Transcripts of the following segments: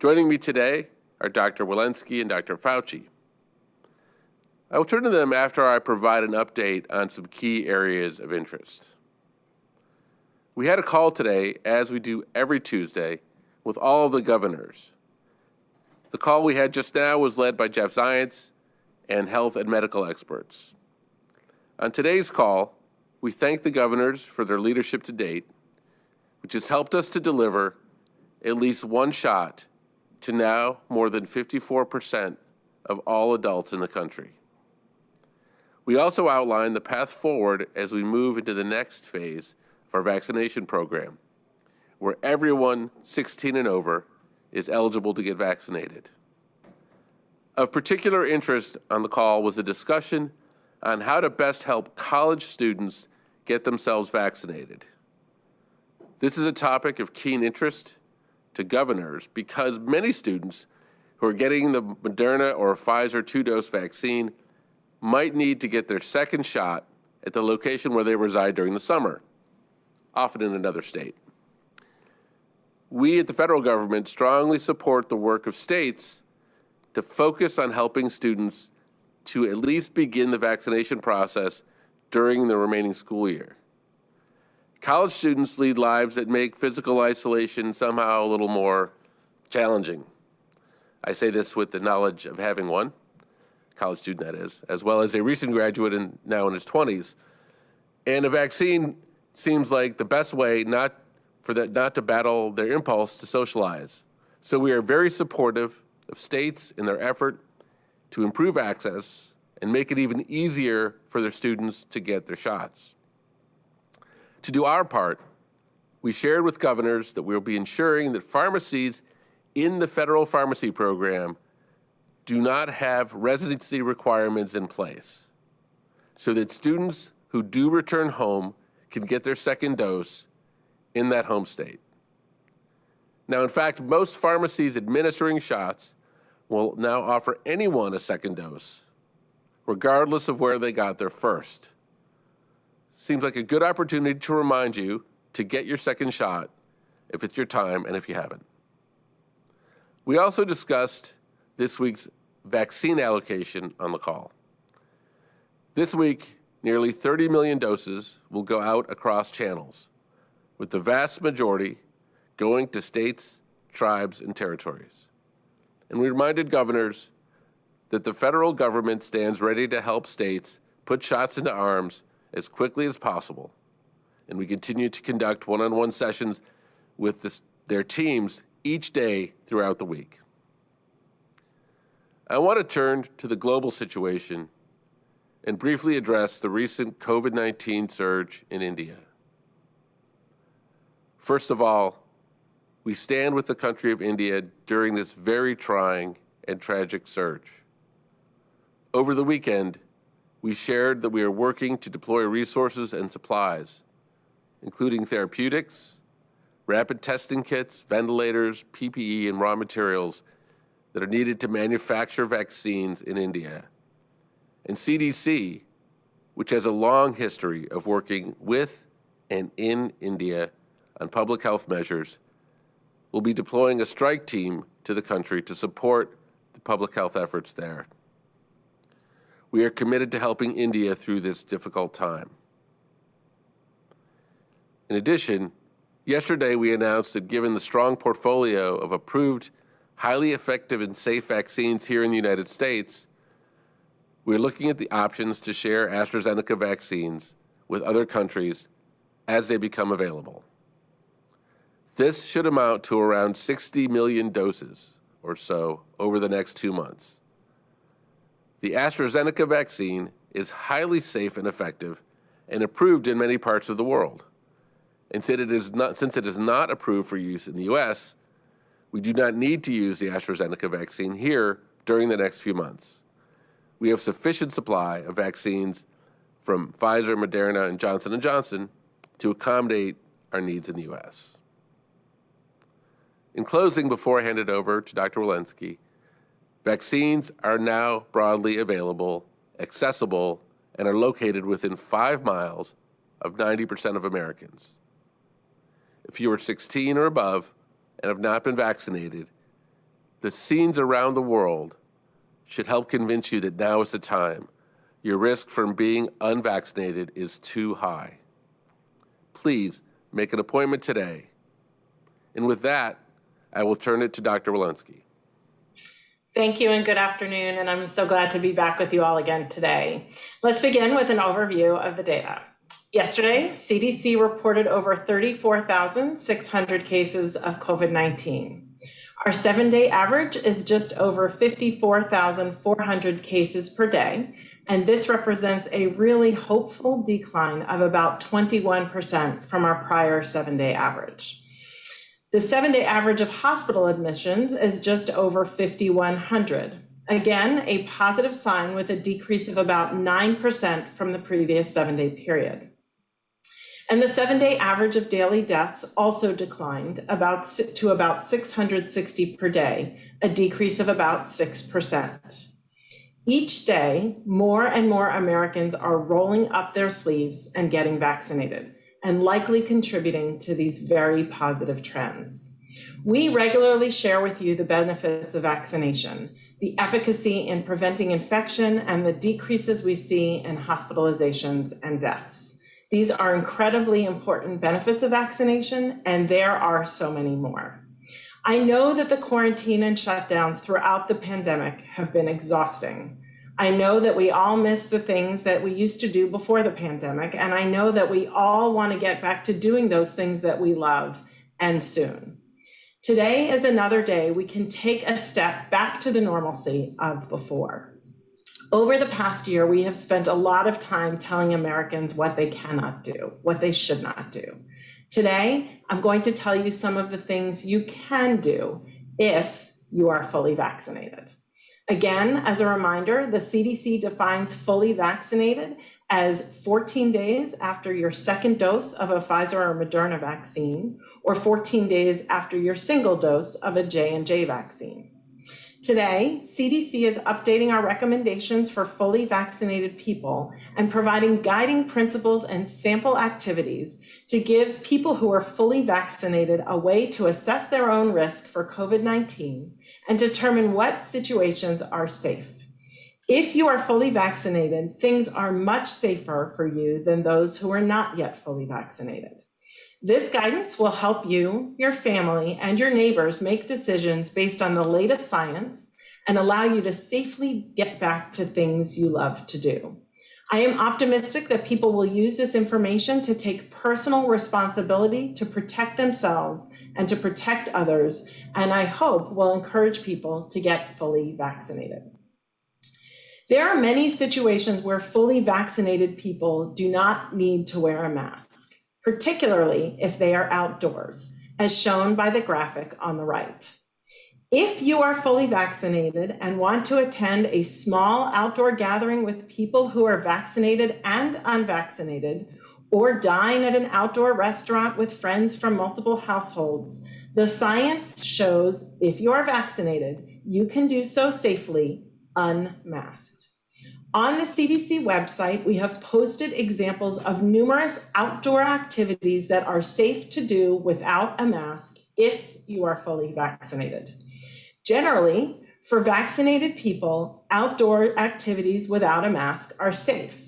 Joining me today are Dr. Walensky and Dr. Fauci. I will turn to them after I provide an update on some key areas of interest. We had a call today, as we do every Tuesday, with all of the governors. The call we had just now was led by Jeff Zients and health and medical experts. On today's call, we thank the governors for their leadership to date, which has helped us to deliver at least one shot to now more than 54% of all adults in the country. We also outlined the path forward as we move into the next phase of our vaccination program, where everyone 16 and over is eligible to get vaccinated. Of particular interest on the call was a discussion on how to best help college students get themselves vaccinated. This is a topic of keen interest to governors because many students who are getting the Moderna or Pfizer 2-dose vaccine might need to get their second shot at the location where they reside during the summer, often in another state. We at the federal government strongly support the work of states to focus on helping students to at least begin the vaccination process during the remaining school year. College students lead lives that make physical isolation somehow a little more challenging. I say this with the knowledge of having one, college student that is, as well as a recent graduate and now in his 20s. And a vaccine seems like the best way not to battle their impulse to socialize. So we are very supportive of states in their effort to improve access and make it even easier for their students to get their shots. To do our part, we shared with governors that we will be ensuring that pharmacies in the federal pharmacy program do not have residency requirements in place, so that students who do return home can get their second dose in that home state. Now, in fact, most pharmacies administering shots will now offer anyone a second dose, regardless of where they got their first. Seems like a good opportunity to remind you to get your second shot if it's your time and if you haven't. We also discussed this week's vaccine allocation on the call. This week, nearly 30 million doses will go out across channels, with the vast majority going to states, tribes, and territories. And we reminded governors that the federal government stands ready to help states put shots into arms as quickly as possible. And we continue to conduct one-on-one sessions with their teams each day throughout the week. I want to turn to the global situation and briefly address the recent COVID-19 surge in India. First of all, we stand with the country of India during this very trying and tragic surge. Over the weekend, we shared that we are working to deploy resources and supplies, including therapeutics, rapid testing kits, ventilators, PPE, and raw materials that are needed to manufacture vaccines in India. And CDC, which has a long history of working with and in India on public health measures, will be deploying a strike team to the country to support the public health efforts there. We are committed to helping India through this difficult time. In addition, yesterday we announced that given the strong portfolio of approved, highly effective and safe vaccines here in the United States, we're looking at the options to share AstraZeneca vaccines with other countries as they become available. This should amount to around 60 million doses or so over the next 2 months. The AstraZeneca vaccine is highly safe and effective and approved in many parts of the world. And since it is not approved for use in the U.S., we do not need to use the AstraZeneca vaccine here during the next few months. We have sufficient supply of vaccines from Pfizer, Moderna, and Johnson & Johnson to accommodate our needs in the U.S. In closing, before I hand it over to Dr. Walensky, vaccines are now broadly available, accessible, and are located within 5 miles of 90% of Americans. If you are 16 or above and have not been vaccinated, The scenes around the world should help convince you that now is the time. Your risk from being unvaccinated is too high. Please make an appointment today. And with that, I will turn it to Dr. Walensky. Thank you and good afternoon, and I'm so glad to be back with you all again today. Let's begin with an overview of the data. Yesterday, CDC reported over 34,600 cases of COVID-19. Our 7-day average is just over 54,400 cases per day, and this represents a really hopeful decline of about 21% from our prior 7-day average. The 7-day average of hospital admissions is just over 5,100. Again, a positive sign with a decrease of about 9% from the previous 7-day period. And the 7-day average of daily deaths also declined to about 660 per day, a decrease of about 6%. Each day, more and more Americans are rolling up their sleeves and getting vaccinated, and likely contributing to these very positive trends. We regularly share with you the benefits of vaccination, the efficacy in preventing infection, and the decreases we see in hospitalizations and deaths. These are incredibly important benefits of vaccination, and there are so many more. I know that the quarantine and shutdowns throughout the pandemic have been exhausting. I know that we all miss the things that we used to do before the pandemic, and I know that we all want to get back to doing those things that we love, and soon. Today is another day we can take a step back to the normalcy of before. Over the past year, we have spent a lot of time telling Americans what they cannot do, what they should not do. Today, I'm going to tell you some of the things you can do if you are fully vaccinated. Again, as a reminder, the CDC defines fully vaccinated as 14 days after your second dose of a Pfizer or Moderna vaccine, or 14 days after your single dose of a J&J vaccine. Today, CDC is updating our recommendations for fully vaccinated people and providing guiding principles and sample activities to give people who are fully vaccinated a way to assess their own risk for COVID-19 and determine what situations are safe. If you are fully vaccinated, things are much safer for you than those who are not yet fully vaccinated. This guidance will help you, your family, and your neighbors make decisions based on the latest science and allow you to safely get back to things you love to do. I am optimistic that people will use this information to take personal responsibility to protect themselves and to protect others, and I hope will encourage people to get fully vaccinated. There are many situations where fully vaccinated people do not need to wear a mask, particularly if they are outdoors, as shown by the graphic on the right. If you are fully vaccinated and want to attend a small outdoor gathering with people who are vaccinated and unvaccinated, or dine at an outdoor restaurant with friends from multiple households, the science shows if you are vaccinated, you can do so safely, unmasked. On the CDC website, we have posted examples of numerous outdoor activities that are safe to do without a mask if you are fully vaccinated. Generally, for vaccinated people, outdoor activities without a mask are safe.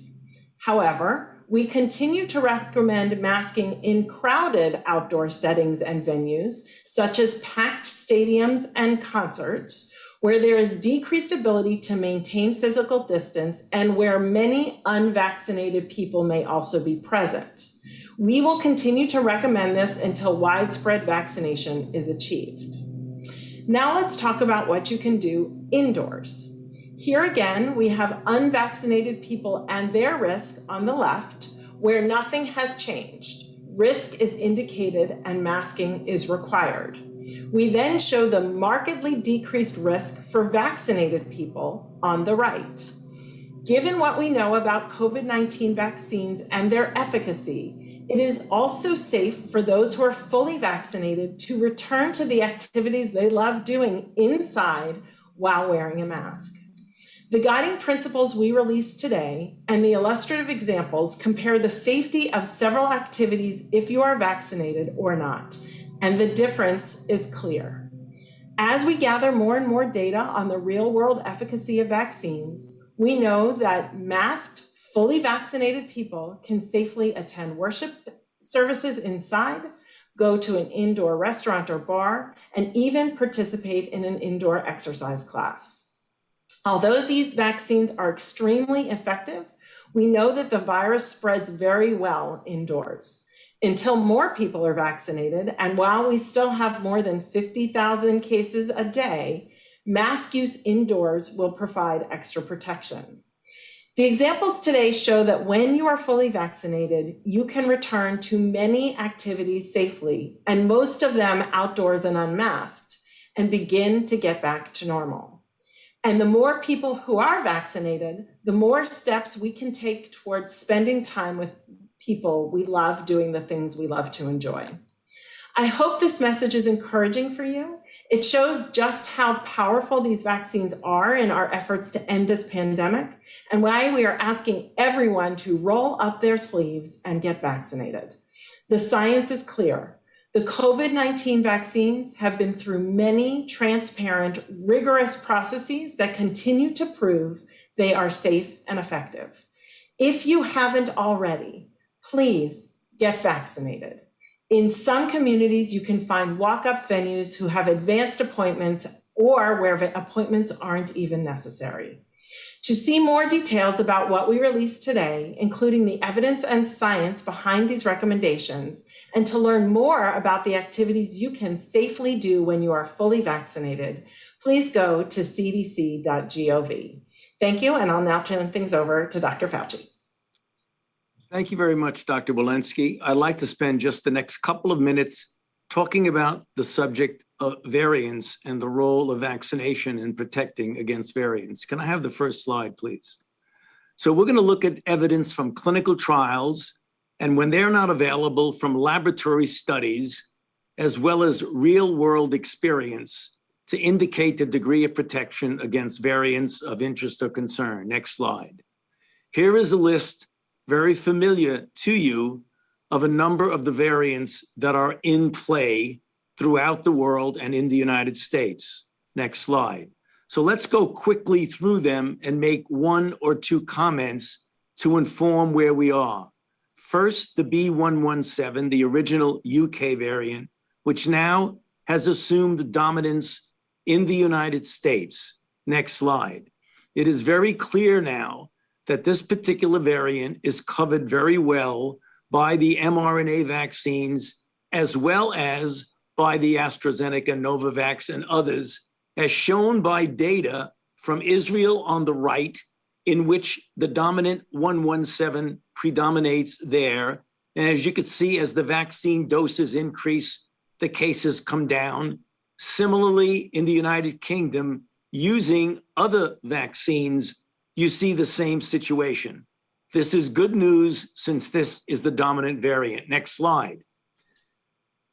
However, we continue to recommend masking in crowded outdoor settings and venues, such as packed stadiums and concerts, where there is decreased ability to maintain physical distance and where many unvaccinated people may also be present. We will continue to recommend this until widespread vaccination is achieved. Now let's talk about what you can do indoors. Here again, we have unvaccinated people and their risk on the left, where nothing has changed. Risk is indicated and masking is required. We then show the markedly decreased risk for vaccinated people on the right. Given what we know about COVID-19 vaccines and their efficacy, it is also safe for those who are fully vaccinated to return to the activities they love doing inside while wearing a mask. The guiding principles we released today and the illustrative examples compare the safety of several activities if you are vaccinated or not, and the difference is clear. As we gather more and more data on the real-world efficacy of vaccines, we know that masked, fully vaccinated people can safely attend worship services inside, go to an indoor restaurant or bar, and even participate in an indoor exercise class. Although these vaccines are extremely effective, we know that the virus spreads very well indoors. Until more people are vaccinated, and while we still have more than 50,000 cases a day, mask use indoors will provide extra protection. The examples today show that when you are fully vaccinated, you can return to many activities safely, and most of them outdoors and unmasked, and begin to get back to normal. And the more people who are vaccinated, the more steps we can take towards spending time with people we love doing the things we love to enjoy. I hope this message is encouraging for you. It shows just how powerful these vaccines are in our efforts to end this pandemic and why we are asking everyone to roll up their sleeves and get vaccinated. The science is clear. The COVID-19 vaccines have been through many transparent, rigorous processes that continue to prove they are safe and effective. If you haven't already, please get vaccinated. In some communities, you can find walk-up venues who have advanced appointments or where appointments aren't even necessary. To see more details about what we released today, including the evidence and science behind these recommendations, and to learn more about the activities you can safely do when you are fully vaccinated, please go to cdc.gov. Thank you, and I'll now turn things over to Dr. Fauci. Thank you very much, Dr. Walensky. I'd like to spend just the next couple of minutes talking about the subject of variants and the role of vaccination in protecting against variants. Can I have the first slide, please? So we're going to look at evidence from clinical trials, and when they're not available, from laboratory studies, as well as real-world experience to indicate the degree of protection against variants of interest or concern. Next slide. Here is a list very familiar to you of a number of the variants that are in play throughout the world and in the United States. Next slide. So let's go quickly through them and make one or two comments to inform where we are. First, the B.1.1.7, the original UK variant, which now has assumed dominance in the United States. Next slide. It is very clear now that this particular variant is covered very well by the mRNA vaccines, as well as by the AstraZeneca, Novavax, and others, as shown by data from Israel on the right, in which the dominant 117 predominates there. And as you can see, as the vaccine doses increase, the cases come down. Similarly, in the United Kingdom, using other vaccines, you see the same situation. This is good news since this is the dominant variant. Next slide.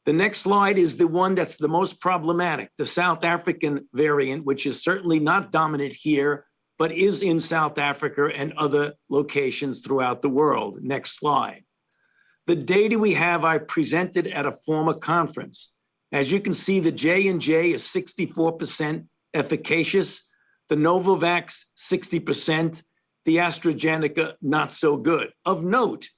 The next slide is the one that's the most problematic, the South African variant, which is certainly not dominant here, but is in South Africa and other locations throughout the world. Next slide. The data we have, I presented at a former conference. As you can see, the J&J is 64% efficacious. The Novavax, 60%, the AstraZeneca, not so good. Of note,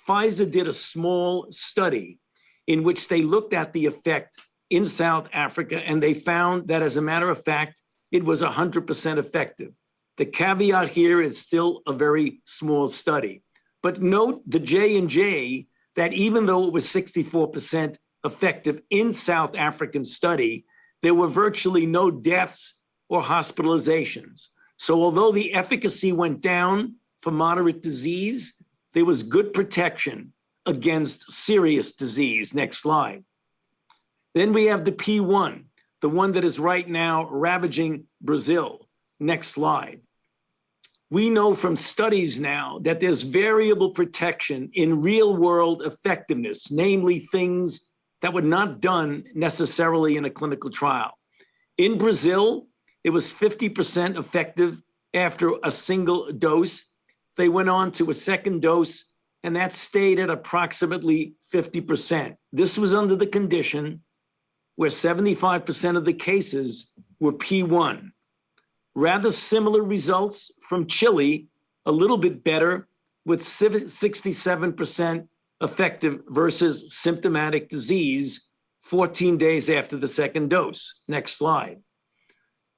Pfizer did a small study in which they looked at the effect in South Africa, and they found that, as a matter of fact, it was 100% effective. The caveat here is still a very small study. But note the J&J, that even though it was 64% effective in South African study, there were virtually no deaths or hospitalizations. So although the efficacy went down for moderate disease, there was good protection against serious disease. Next slide. Then we have the P1, the one that is right now ravaging Brazil. Next slide. We know from studies now that there's variable protection in real-world effectiveness, namely things that were not done necessarily in a clinical trial. In Brazil, it was 50% effective after a single dose. They went on to a second dose, and that stayed at approximately 50%. This was under the condition where 75% of the cases were P1. Rather similar results from Chile, a little bit better, with 67% effective versus symptomatic disease 14 days after the second dose. Next slide.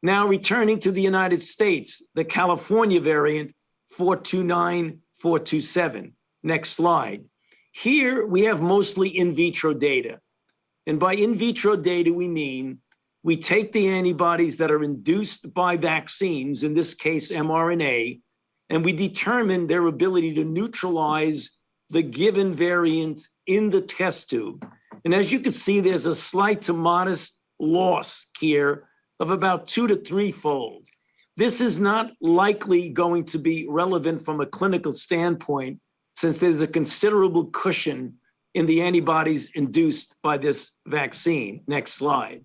Now returning to the United States, the California variant 429, 427. Next slide. Here we have mostly in vitro data. And by in vitro data, we mean we take the antibodies that are induced by vaccines, in this case mRNA, and we determine their ability to neutralize the given variant in the test tube. And as you can see, there's a slight to modest loss here of about 2 to 3-fold. This is not likely going to be relevant from a clinical standpoint, since there's a considerable cushion in the antibodies induced by this vaccine. Next slide.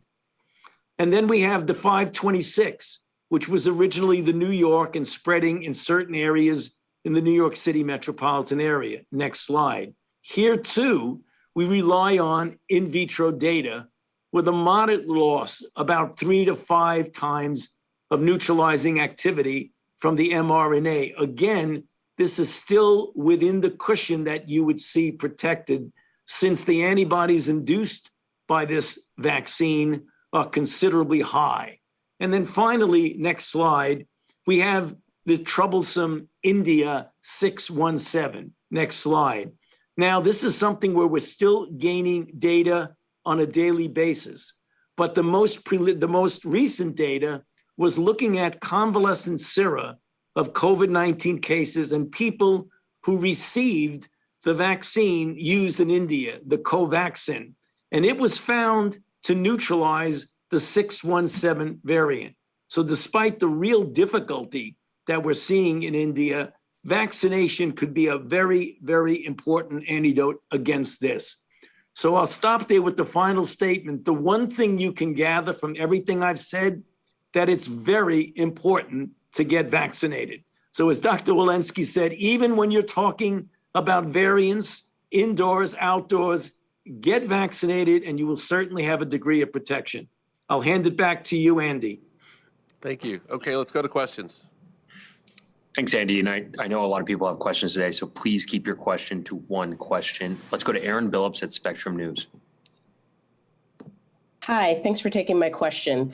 And then we have the 526, which was originally the New York and spreading in certain areas in the New York City metropolitan area. Next slide. Here too, we rely on in vitro data with a moderate loss, about 3 to 5 times of neutralizing activity from the mRNA. Again, this is still within the cushion that you would see protected, since the antibodies induced by this vaccine are considerably high. And then finally, next slide, we have the troublesome India 617. Next slide. Now, this is something where we're still gaining data on a daily basis, but the most recent data was looking at convalescent sera of COVID-19 cases and people who received the vaccine used in India, the Covaxin, and it was found to neutralize the 617 variant. So despite the real difficulty that we're seeing in India, vaccination could be a very, very important antidote against this. So I'll stop there with the final statement. The one thing you can gather from everything I've said, that it's very important to get vaccinated. So as Dr. Walensky said, even when you're talking about variants, indoors, outdoors, get vaccinated and you will certainly have a degree of protection. I'll hand it back to you, Andy. Thank you. Okay, let's go to questions. Thanks, Andy. And I know a lot of people have questions today, so please keep your question to one question. Let's go to Aaron Billups at Spectrum News. Hi, thanks for taking my question.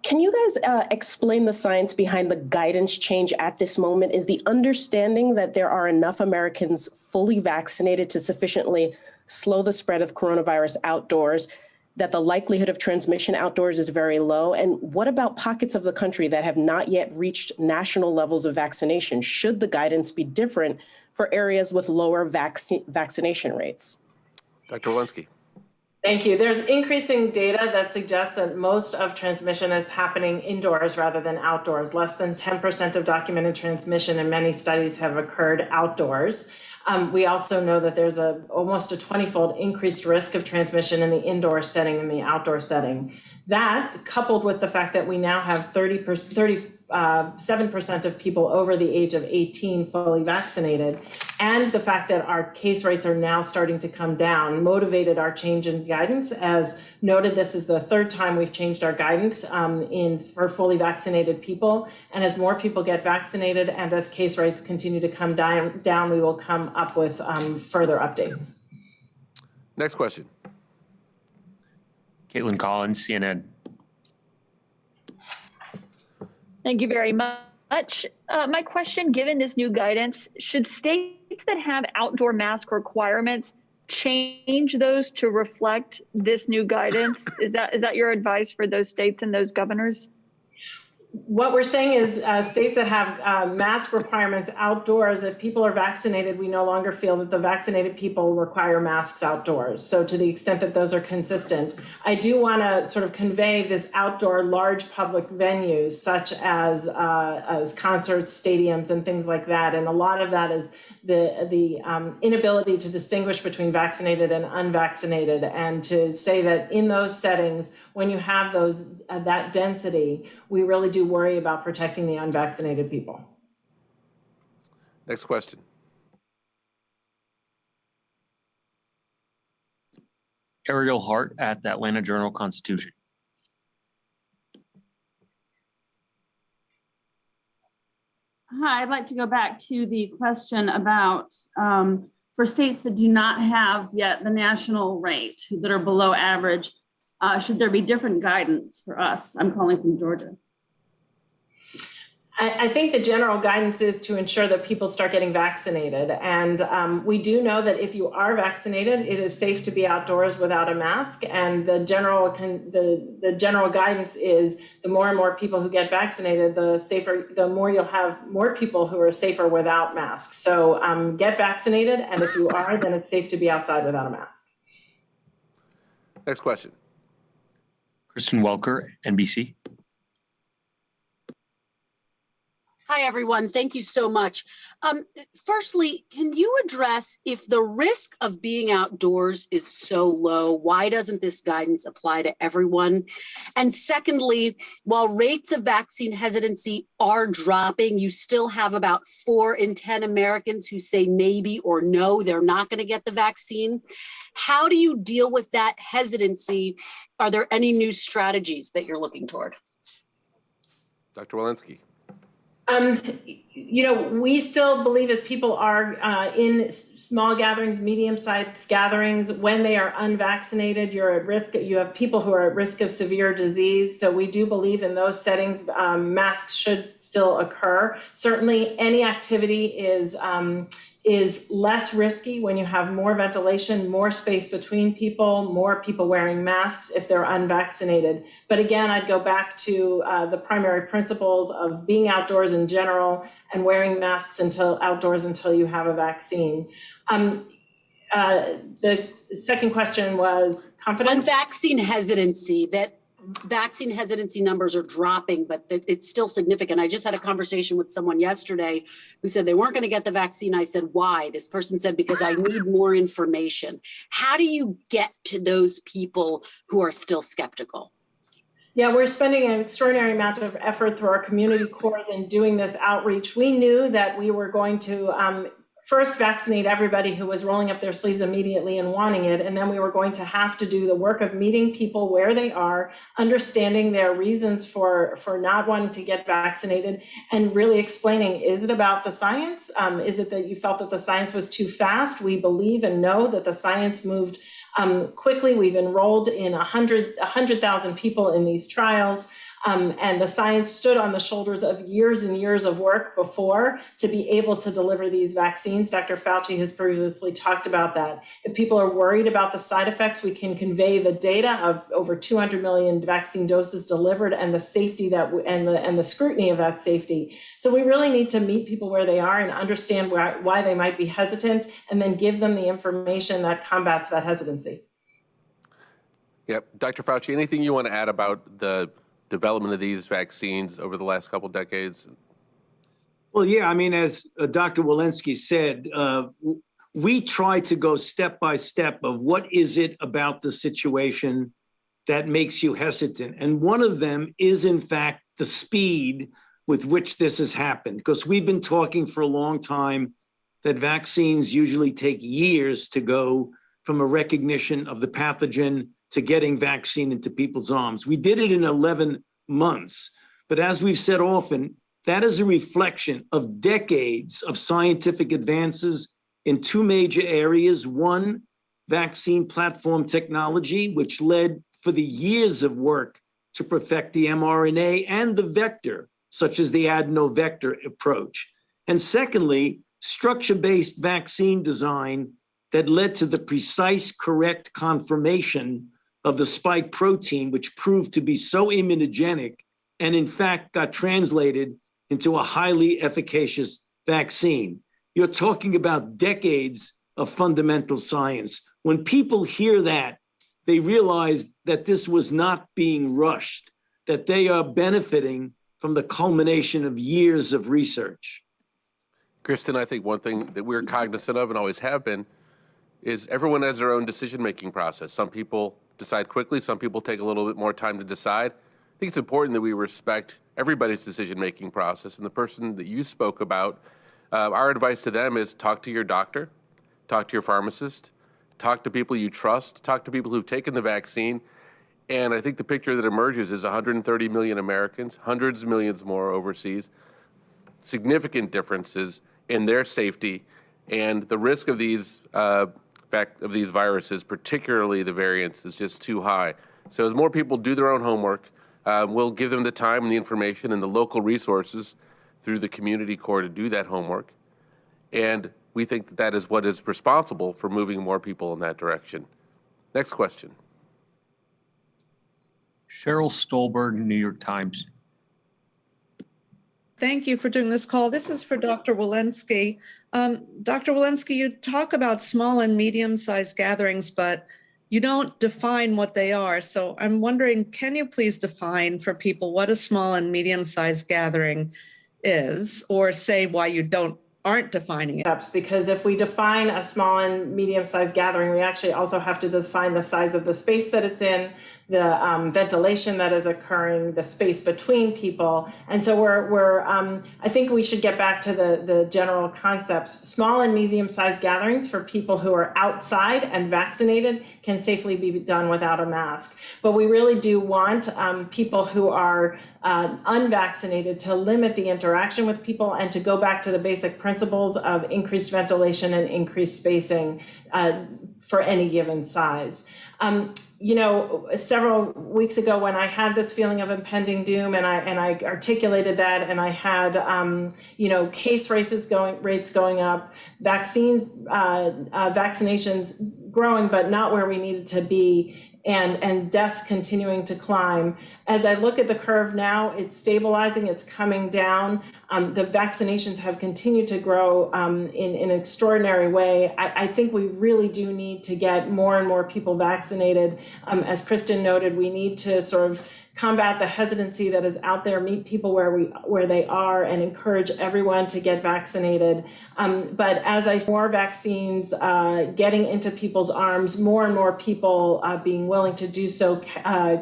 Can you guys explain the science behind the guidance change at this moment? Is the understanding that there are enough Americans fully vaccinated to sufficiently slow the spread of coronavirus outdoors, that the likelihood of transmission outdoors is very low? And what about pockets of the country that have not yet reached national levels of vaccination? Should the guidance be different for areas with lower vaccination rates? Dr. Walensky. Thank you. There's increasing data that suggests that most of transmission is happening indoors rather than outdoors. Less than 10% of documented transmission in many studies have occurred outdoors. We also know that there's almost a 20-fold increased risk of transmission in the indoor setting and the outdoor setting. That, coupled with the fact that we now have 37% of people over the age of 18 fully vaccinated, and the fact that our case rates are now starting to come down, motivated our change in guidance. As noted, this is the third time we've changed our guidance for fully vaccinated people. And as more people get vaccinated and as case rates continue to come down, we will come up with further updates. Next question. Caitlin Collins, CNN. Thank you very much. My question, given this new guidance, should states that have outdoor mask requirements change those to reflect this new guidance? Is that your advice for those states and those governors? What we're saying is states that have mask requirements outdoors, if people are vaccinated, we no longer feel that the vaccinated people require masks outdoors. So to the extent that those are consistent, I do want to sort of convey this outdoor large public venues, such as concerts, stadiums, and things like that. And a lot of that is the inability to distinguish between vaccinated and unvaccinated, and to say that in those settings, when you have that density, we really do worry about protecting the unvaccinated people. Next question. Ariel Hart at the Atlanta Journal-Constitution. Hi, I'd like to go back to the question about for states that do not have yet the national rate, that are below average, should there be different guidance for us? I'm calling from Georgia. I think the general guidance is to ensure that people start getting vaccinated. And we do know that if you are vaccinated, it is safe to be outdoors without a mask. And the general guidance is the more and more people who get vaccinated, the more you'll have more people who are safer without masks. So get vaccinated. And if you are, then it's safe to be outside without a mask. Next question. Kristen Welker, NBC. Hi, everyone. Thank you so much. Firstly, can you address if the risk of being outdoors is so low, why doesn't this guidance apply to everyone? And secondly, while rates of vaccine hesitancy are dropping, you still have about 4 in 10 Americans who say maybe or no, they're not going to get the vaccine. How do you deal with that hesitancy? Are there any new strategies that you're looking toward? Dr. Walensky. We still believe as people are in small gatherings, medium-sized gatherings, when they are unvaccinated, you're at risk. You have people who are at risk of severe disease. So we do believe in those settings, masks should still occur. Certainly any activity is less risky when you have more ventilation, more space between people, more people wearing masks if they're unvaccinated. But again, I'd go back to the primary principles of being outdoors in general and wearing masks outdoors until you have a vaccine. The second question was confidence? On vaccine hesitancy, that vaccine hesitancy numbers are dropping, but it's still significant. I just had a conversation with someone yesterday who said they weren't going to get the vaccine. I said, why? This person said, because I need more information. How do you get to those people who are still skeptical? Yeah, we're spending an extraordinary amount of effort through our community cores in doing this outreach. We knew that we were going to first vaccinate everybody who was rolling up their sleeves immediately and wanting it. And then we were going to have to do the work of meeting people where they are, understanding their reasons for not wanting to get vaccinated, and really explaining, is it about the science? Is it that you felt that the science was too fast? We believe and know that the science moved quickly. We've enrolled in 100,000 people in these trials. And the science stood on the shoulders of years and years of work before to be able to deliver these vaccines. Dr. Fauci has previously talked about that. If people are worried about the side effects, we can convey the data of over 200 million vaccine doses delivered and the safety and the scrutiny of that safety. So we really need to meet people where they are and understand why they might be hesitant, and then give them the information that combats that hesitancy. Yep. Dr. Fauci, anything you want to add about the development of these vaccines over the last couple of decades? Well, yeah, I mean, as Dr. Walensky said, we try to go step by step of what is it about the situation that makes you hesitant. And one of them is, in fact, the speed with which this has happened, because we've been talking for a long time that vaccines usually take years to go from a recognition of the pathogen to getting vaccine into people's arms. We did it in 11 months. But as we've said often, that is a reflection of decades of scientific advances in 2 major areas. One, vaccine platform technology, which led for the years of work to perfect the mRNA and the vector, such as the adenovector approach. And secondly, structure-based vaccine design that led to the precise, correct conformation of the spike protein, which proved to be so immunogenic and in fact got translated into a highly efficacious vaccine. You're talking about decades of fundamental science. When people hear that, they realize that this was not being rushed, that they are benefiting from the culmination of years of research. Kristen, I think one thing that we're cognizant of and always have been is everyone has their own decision-making process. Some people decide quickly, some people take a little bit more time to decide. I think it's important that we respect everybody's decision-making process. And the person that you spoke about, our advice to them is talk to your doctor, talk to your pharmacist, talk to people you trust, talk to people who've taken the vaccine. And I think the picture that emerges is 130 million Americans, hundreds of millions more overseas, significant differences in their safety, and the risk of these viruses, particularly the variants, is just too high. So as more people do their own homework, we'll give them the time and the information and the local resources through the community core to do that homework. And we think that that is what is responsible for moving more people in that direction. Next question. Cheryl Stolberg, New York Times. Thank you for doing this call. This is for Dr. Walensky. Dr. Walensky, you talk about small and medium-sized gatherings, but you don't define what they are. So I'm wondering, can you please define for people what a small and medium-sized gathering is, or say why you aren't defining it? Because if we define a small and medium-sized gathering, we actually also have to define the size of the space that it's in, the ventilation that is occurring, the space between people. And so I think we should get back to the general concepts. Small and medium-sized gatherings for people who are outside and vaccinated can safely be done without a mask. But we really do want people who are unvaccinated to limit the interaction with people and to go back to the basic principles of increased ventilation and increased spacing for any given size. Several weeks ago when I had this feeling of impending doom and I articulated that, and I had, case rates going up, vaccinations growing, but not where we needed to be, and deaths continuing to climb. As I look at the curve now, it's stabilizing, it's coming down. The vaccinations have continued to grow in an extraordinary way. I think we really do need to get more and more people vaccinated. As Kristen noted, we need to sort of combat the hesitancy that is out there, meet people where they are, and encourage everyone to get vaccinated. But as I see more vaccines getting into people's arms, more and more people being willing to do so,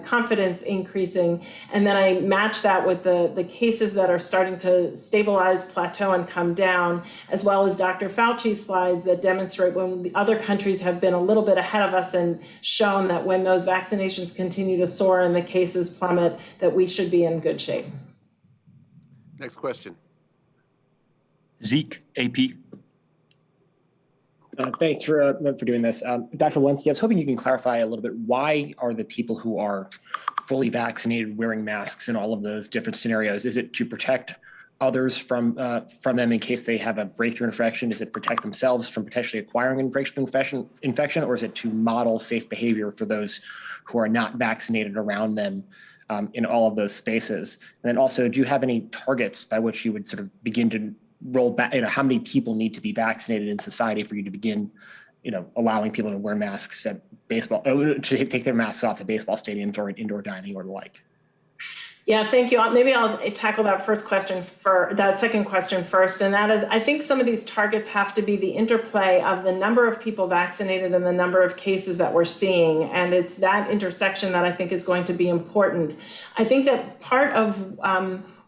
confidence increasing, and then I match that with the cases that are starting to stabilize, plateau, and come down, as well as Dr. Fauci's slides that demonstrate when the other countries have been a little bit ahead of us and shown that when those vaccinations continue to soar and the cases plummet, that we should be in good shape. Next question. Zeke, AP. Thanks for doing this. Dr. Walensky, I was hoping you can clarify a little bit, why are the people who are fully vaccinated wearing masks in all of those different scenarios? Is it to protect others from them in case they have a breakthrough infection? Is it protect themselves from potentially acquiring a breakthrough infection, or is it to model safe behavior for those who are not vaccinated around them in all of those spaces? And then also, do you have any targets by which you would sort of begin to roll back, how many people need to be vaccinated in society for you to begin, allowing people to wear masks at baseball, to take their masks off at baseball stadiums or in indoor dining or the like? Yeah, thank you. Maybe I'll tackle that second question first. And that is, I think some of these targets have to be the interplay of the number of people vaccinated and the number of cases that we're seeing. And it's that intersection that I think is going to be important. I think that part of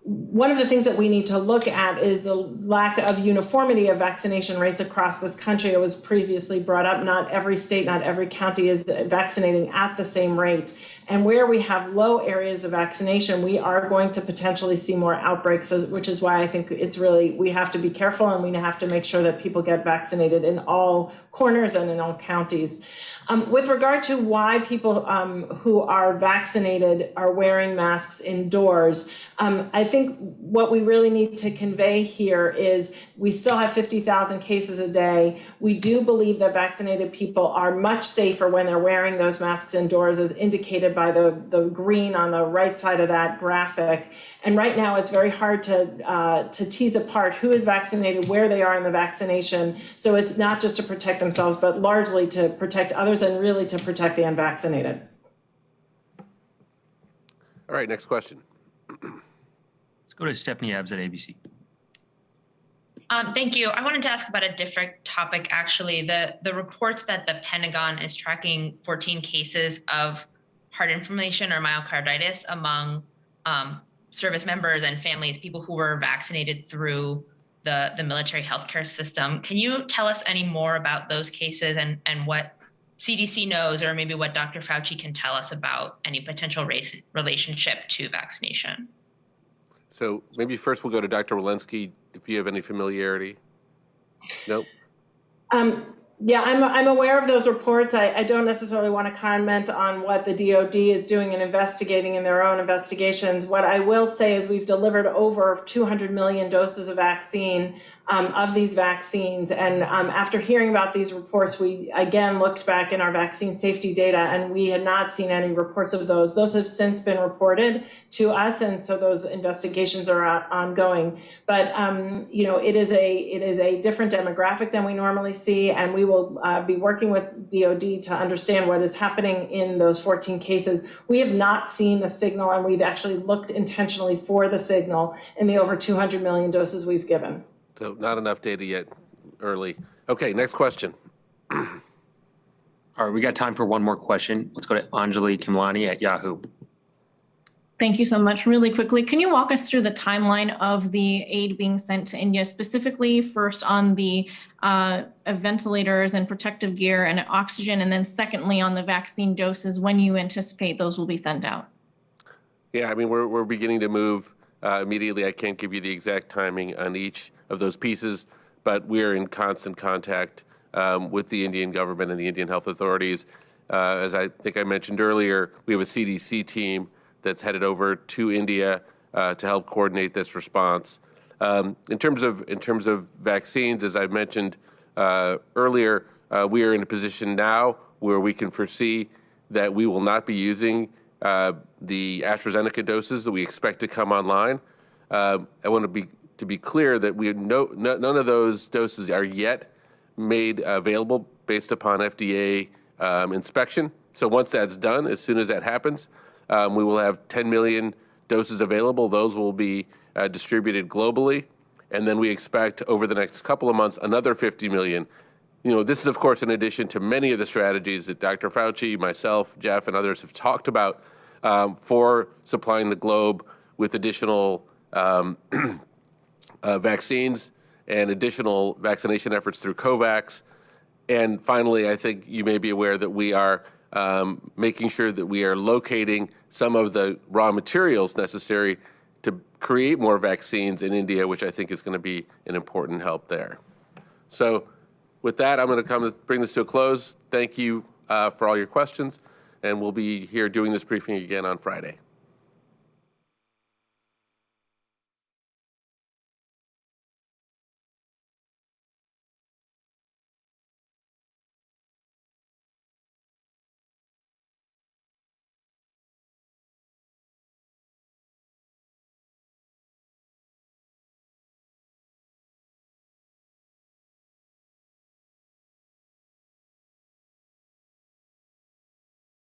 one of the things that we need to look at is the lack of uniformity of vaccination rates across this country. It was previously brought up, not every state, not every county is vaccinating at the same rate. And where we have low areas of vaccination, we are going to potentially see more outbreaks, which is why I think we have to be careful, and we have to make sure that people get vaccinated in all corners and in all counties. With regard to why people who are vaccinated are wearing masks indoors, I think what we really need to convey here is we still have 50,000 cases a day. We do believe that vaccinated people are much safer when they're wearing those masks indoors, as indicated by the green on the right side of that graphic. And right now, it's very hard to tease apart who is vaccinated, where they are in the vaccination. So it's not just to protect themselves, but largely to protect others and really to protect the unvaccinated. All right, next question. Let's go to Stephanie Abbs at ABC. Thank you. I wanted to ask about a different topic, actually. The reports that the Pentagon is tracking 14 cases of heart inflammation or myocarditis among service members and families, people who were vaccinated through the military healthcare system. Can you tell us any more about those cases and what CDC knows, or maybe what Dr. Fauci can tell us about any potential relationship to vaccination. So maybe first we'll go to Dr. Walensky, if you have any familiarity. Nope. Yeah, I'm aware of those reports. I don't necessarily want to comment on what the DoD is doing and investigating in their own investigations. What I will say is we've delivered over 200 million doses of vaccine, of these vaccines. And after hearing about these reports, we again looked back in our vaccine safety data, and we had not seen any reports of those. Those have since been reported to us, and so those investigations are ongoing. But you know, it is a different demographic than we normally see, and we will be working with DoD to understand what is happening in those 14 cases. We have not seen the signal, and we've actually looked intentionally for the signal in the over 200 million doses we've given. So not enough data yet, early. Okay, next question. All right, we got time for one more question. Let's go to Anjali Kimlani at Yahoo. Thank you so much. Really quickly, can you walk us through the timeline of the aid being sent to India, specifically first on the ventilators and protective gear and oxygen, and then secondly on the vaccine doses, when you anticipate those will be sent out? Yeah, I mean, we're beginning to move immediately. I can't give you the exact timing on each of those pieces, but we're in constant contact with the Indian government and the Indian health authorities. As I think I mentioned earlier, we have a CDC team that's headed over to India to help coordinate this response. In terms of vaccines, as I mentioned earlier, we are in a position now where we can foresee that we will not be using the AstraZeneca doses that we expect to come online. I want to be clear that none of those doses are yet made available based upon FDA inspection. So once that's done, as soon as that happens, we will have 10 million doses available. Those will be distributed globally. And then we expect over the next couple of months, another 50 million. You know, this is, of course, in addition to many of the strategies that Dr. Fauci, myself, Jeff, and others have talked about for supplying the globe with additional vaccines and additional vaccination efforts through COVAX. And finally, I think you may be aware that we are making sure that we are locating some of the raw materials necessary to create more vaccines in India, which I think is going to be an important help there. So with that, I'm going to bring this to a close. Thank you for all your questions, and we'll be here doing this briefing again on Friday.